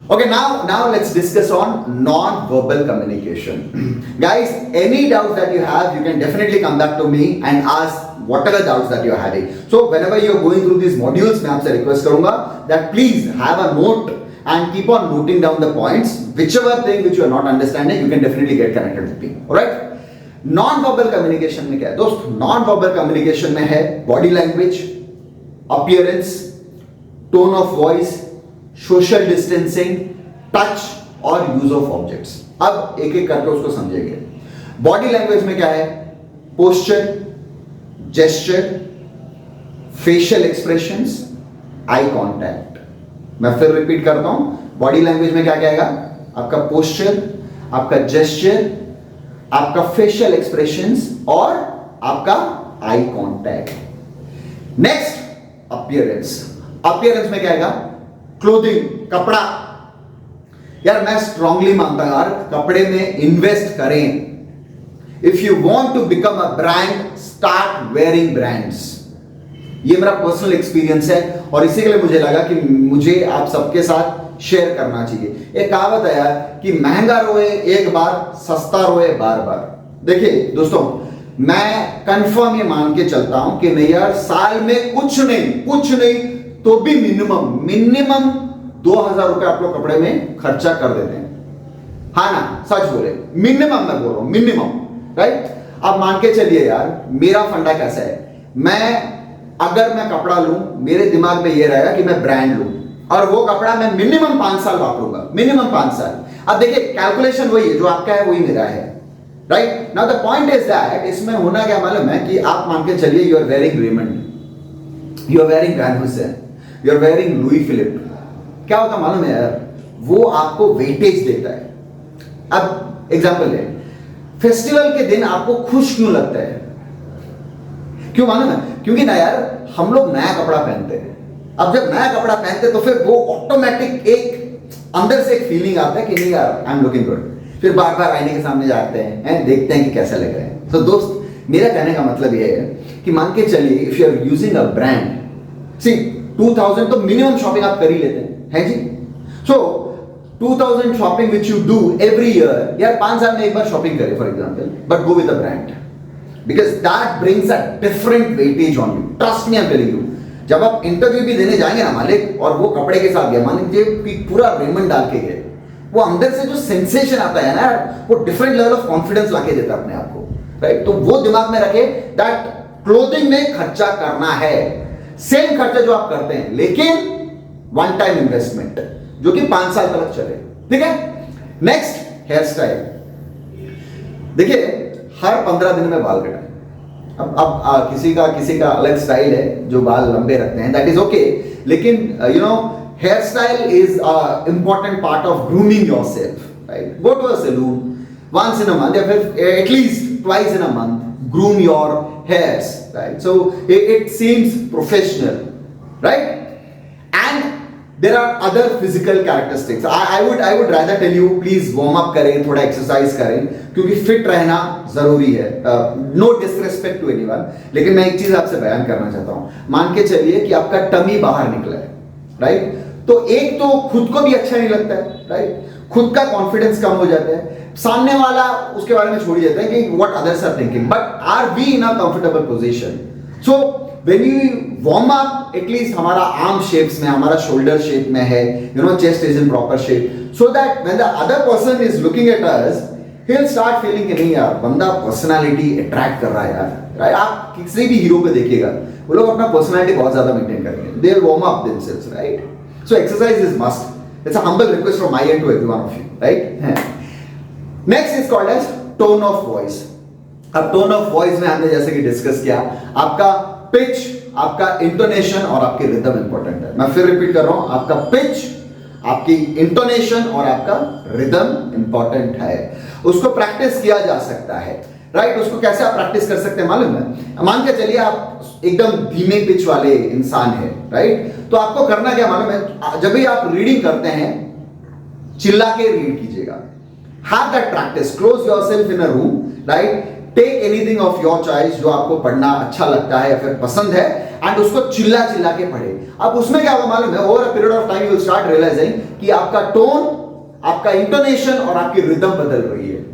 Okay, now let's discuss on non-verbal communication. Guys, any doubts that you have, you can definitely come back to me and ask whatever doubts that you're having. So whenever you're going through these modules, मैं आपसे request करूंगा that please have a note and keep on noting down the points. Whichever thing which you are not understanding, you can definitely get connected with me. Alright? Non-verbal communication में क्या है दोस्त? Non-verbal communication में है body language, appearance, tone of voice, social distancing, touch और use of objects. अब एक एक करके उसको समझेंगे. बॉडी लैंग्वेज में क्या है? Posture, gesture, facial expressions, eye contact. मैं फिर रिपीट करता हूं. बॉडी लैंग्वेज में क्या क्या आएगा? आपका पोस्चर, आपका जेस्चर, आपका फेशियल एक्सप्रेशंस और आपका eye contact. Next, appearance. Appearance में क्या आएगा? क्लोथिंग, कपड़ा. यार मैं स्ट्रांगली मानता हूं यार, कपड़े में इन्वेस्ट करें. If you want to become a brand, start wearing brands. ये मेरा पर्सनल एक्सपीरियंस है और इसी के लिए मुझे लगा कि मुझे आप सबके साथ शेयर करना चाहिए. एक कहावत है यार कि महंगा रोए एक बार, सस्ता रोए बार बार. देखिए दोस्तों, मैं कंफर्म ये मान के चलता हूं कि नहीं यार, साल में कुछ नहीं तो भी मिनिमम 2000 रुपए आप लोग कपड़े में खर्चा कर देते हैं. हाँ ना, सच बोले, मिनिमम मैं बोल रहा हूं, मिनिमम. राइट? अब मान के चलिए यार, मेरा फंडा कैसा है? अगर मैं कपड़ा लूं, मेरे दिमाग में ये रहेगा कि मैं ब्रांड लूं और वो कपड़ा मैं मिनिमम 5 साल वापरूंगा. मिनिमम 5 साल. अब देखिए, कैलकुलेशन वही है, जो आपका है वही मेरा है. Right? Now the point is that इसमें होना क्या मालूम है कि आप मान के चलिए, you are wearing Raymond, you are wearing Van Heusen, you are wearing Louis Philippe. क्या होता मालूम है यार? वो आपको वेटेज देता है. अब एग्जांपल है, फेस्टिवल के दिन आपको खुश क्यों लगता है? क्यों मालूम है? क्योंकि ना यार, हम लोग नया कपड़ा पहनते हैं. अब जब नया कपड़ा पहनते हैं तो फिर वो ऑटोमेटिक एक अंदर से एक फीलिंग आता है कि नहीं यार, आई एम लुकिंग गुड. फिर बार बार आईने के सामने जाते हैं, देखते हैं कि कैसा लग रहा है. तो दोस्त, मेरा कहने का मतलब ये है कि मान के चलिए, if you are using a brand, say 2000 तो मिनिमम शॉपिंग आप कर ही लेते हैं जी. So 2000 shopping which you do every year, यार 5 साल में एक बार शॉपिंग करें for example, but go with a brand, because that brings a different weightage on you. Trust me, I am telling you. जब आप इंटरव्यू भी देने जाएंगे ना मालिक, और वो कपड़े के साथ गया, मान लीजिए कि पूरा रेमंड डाल के गए, वो अंदर से जो सेंसेशन आता है ना, वो डिफरेंट लेवल ऑफ कॉन्फिडेंस लाके देता है अपने आप को. राइट? तो वो दिमाग में रखे दैट क्लोथिंग में खर्चा करना है. सेम खर्चा जो आप करते हैं, लेकिन वन टाइम इन्वेस्टमेंट जो कि 5 साल तक चले. ठीक है? Next, hair style. देखिए, हर 15 दिन में बाल कटाएं. अब किसी का अलग स्टाइल है जो बाल लंबे रखते हैं, दैट इज ओके. लेकिन you know, hair style is a important part of grooming yourself. Right? Go to a salon once in a month या फिर at least twice in a month. Groom your hairs, right? So it seems professional, right? And there are other physical characteristics. I would rather tell you, please warm up करें, थोड़ा exercise करें, क्योंकि fit रहना जरूरी है. No disrespect to anyone, लेकिन मैं एक चीज आपसे बयान करना चाहता हूँ. मान के चलिए कि आपका टमी बाहर निकला है, right? तो एक तो खुद को भी अच्छा नहीं लगता है, right? खुद का कॉन्फिडेंस कम हो जाता है, सामने वाला उसके बारे में छोड़ ही देता है कि what others are thinking. But are we in a comfortable position? So when you warm up, at least हमारा आर्म शेप्स में, हमारा शोल्डर शेप में है, you know, chest is in proper shape, so that when the other person is looking at us, he will start feeling कि नहीं यार, बंदा personality attract कर रहा है यार. राइट? आप किसी भी हीरो को देखिएगा, वो लोग अपना पर्सनालिटी बहुत ज्यादा मेंटेन करेंगे. They will warm up themselves. Right? So exercise is must. It's a humble request from my end to everyone of you. Right? Next is called as tone of voice. अब tone of voice में हमने जैसे कि discuss किया, आपका pitch, आपका intonation और आपकी रिदम इंपॉर्टेंट है. मैं फिर रिपीट कर रहा हूं, आपका पिच, आपकी इंटोनेशन और आपका रिदम इंपॉर्टेंट है. उसको प्रैक्टिस किया जा सकता है. राइट? उसको कैसे आप प्रैक्टिस कर सकते हैं मालूम है? मान के चलिए आप एकदम धीमे पिच वाले इंसान है. राइट? तो आपको करना क्या मालूम है? जब भी आप रीडिंग करते हैं, चिल्ला के रीड कीजिएगा. Have that practice. Close yourself in a room, right? Take anything of your choice जो आपको पढ़ना अच्छा लगता है या फिर पसंद है, एंड उसको चिल्ला चिल्ला के पढ़े। अब उसमें क्या होगा मालूम है, over a period of time you will start realising कि आपका टोन, आपका इंटोनेशन और आपकी रिदम बदल रही है।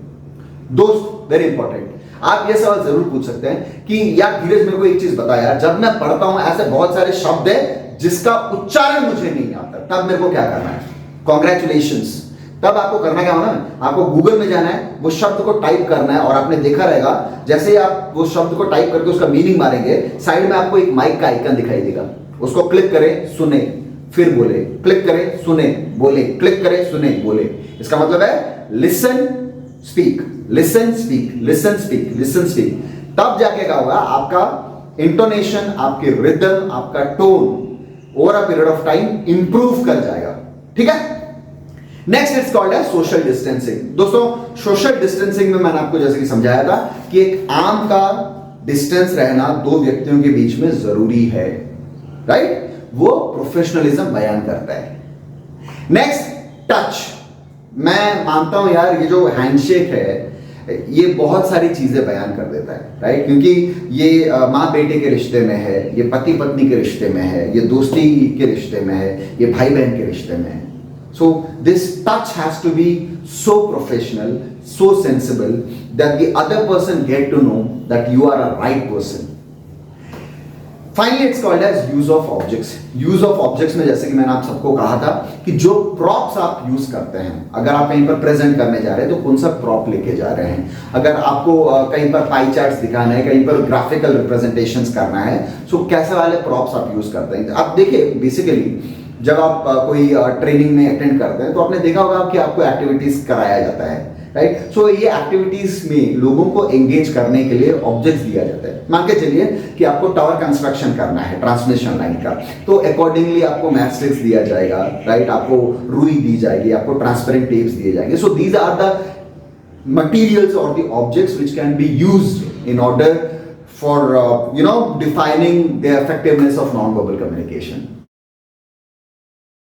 दोस्त वेरी इंपॉर्टेंट, आप ये सवाल जरूर पूछ सकते हैं कि यार धीरज मेरे को एक चीज बता यार, जब मैं पढ़ता हूं ऐसे बहुत सारे शब्द है जिसका उच्चारण मुझे नहीं आता, तब मेरे को क्या करना है? कॉन्ग्रेचुलेशंस, तब आपको करना क्या होना है, आपको गूगल में जाना है, वो शब्द को टाइप करना है, और आपने देखा रहेगा जैसे ही आप वो शब्द को टाइप करके उसका मीनिंग मारेंगे, साइड में आपको एक माइक का आइकन दिखाई देगा, उसको क्लिक करें, सुने, फिर बोले, क्लिक करें, सुने, बोले, क्लिक करें, सुने, बोले। इसका मतलब है listen speak, listen speak, listen speak, listen speak. तब जाके क्या होगा, आपका इंटोनेशन, आपकी रिदम, आपका tone over a period of time improve कर जाएगा। ठीक है, next it's called as social distancing. दोस्तों सोशल डिस्टेंसिंग में मैंने आपको जैसे कि समझाया था कि एक आम का डिस्टेंस रहना दो व्यक्तियों के बीच में जरूरी है, राइट? वो प्रोफेशनलिज्म बयान करता है। नेक्स्ट टच, मैं मानता हूं यार ये जो हैंडशेक है ये बहुत सारी चीजें बयान कर देता है, राइट? क्योंकि ये माँ बेटे के रिश्ते में है, ये पति पत्नी के रिश्ते में है, ये दोस्ती के रिश्ते में है, ये भाई बहन के रिश्ते में है। So this touch has to be so professional, so sensible that the other person get to know that you are a right person. Finally, it's called as use of objects. Use of objects में जैसे कि मैंने आप सबको कहा था कि जो props आप यूज करते हैं, अगर आप कहीं पर प्रेजेंट करने जा रहे हैं तो कौन सा prop लेके जा रहे हैं, अगर आपको कहीं पर पाई चार्ट्स दिखाना है, कहीं पर ग्राफिकल रिप्रेजेंटेशंस करना है, सो कैसे वाले props आप यूज करते हैं। आप देखिए बेसिकली जब आप कोई ट्रेनिंग में अटेंड करते हैं तो आपने देखा होगा कि आपको एक्टिविटीज कराया जाता है, राइट? सो ये एक्टिविटीज में लोगों को एंगेज करने के लिए ऑब्जेक्ट्स दिया जाता है। मान के चलिए कि आपको टावर कंस्ट्रक्शन करना है ट्रांसमिशन लाइन का, तो अकॉर्डिंगली आपको मैथ स्टिक्स दिया जाएगा, राइट? आपको रुई दी जाएगी, आपको ट्रांसपेरेंट टेप्स दिए जाएंगे। So these are the materials और the objects which can be used in order for defining the effectiveness of non verbal communication.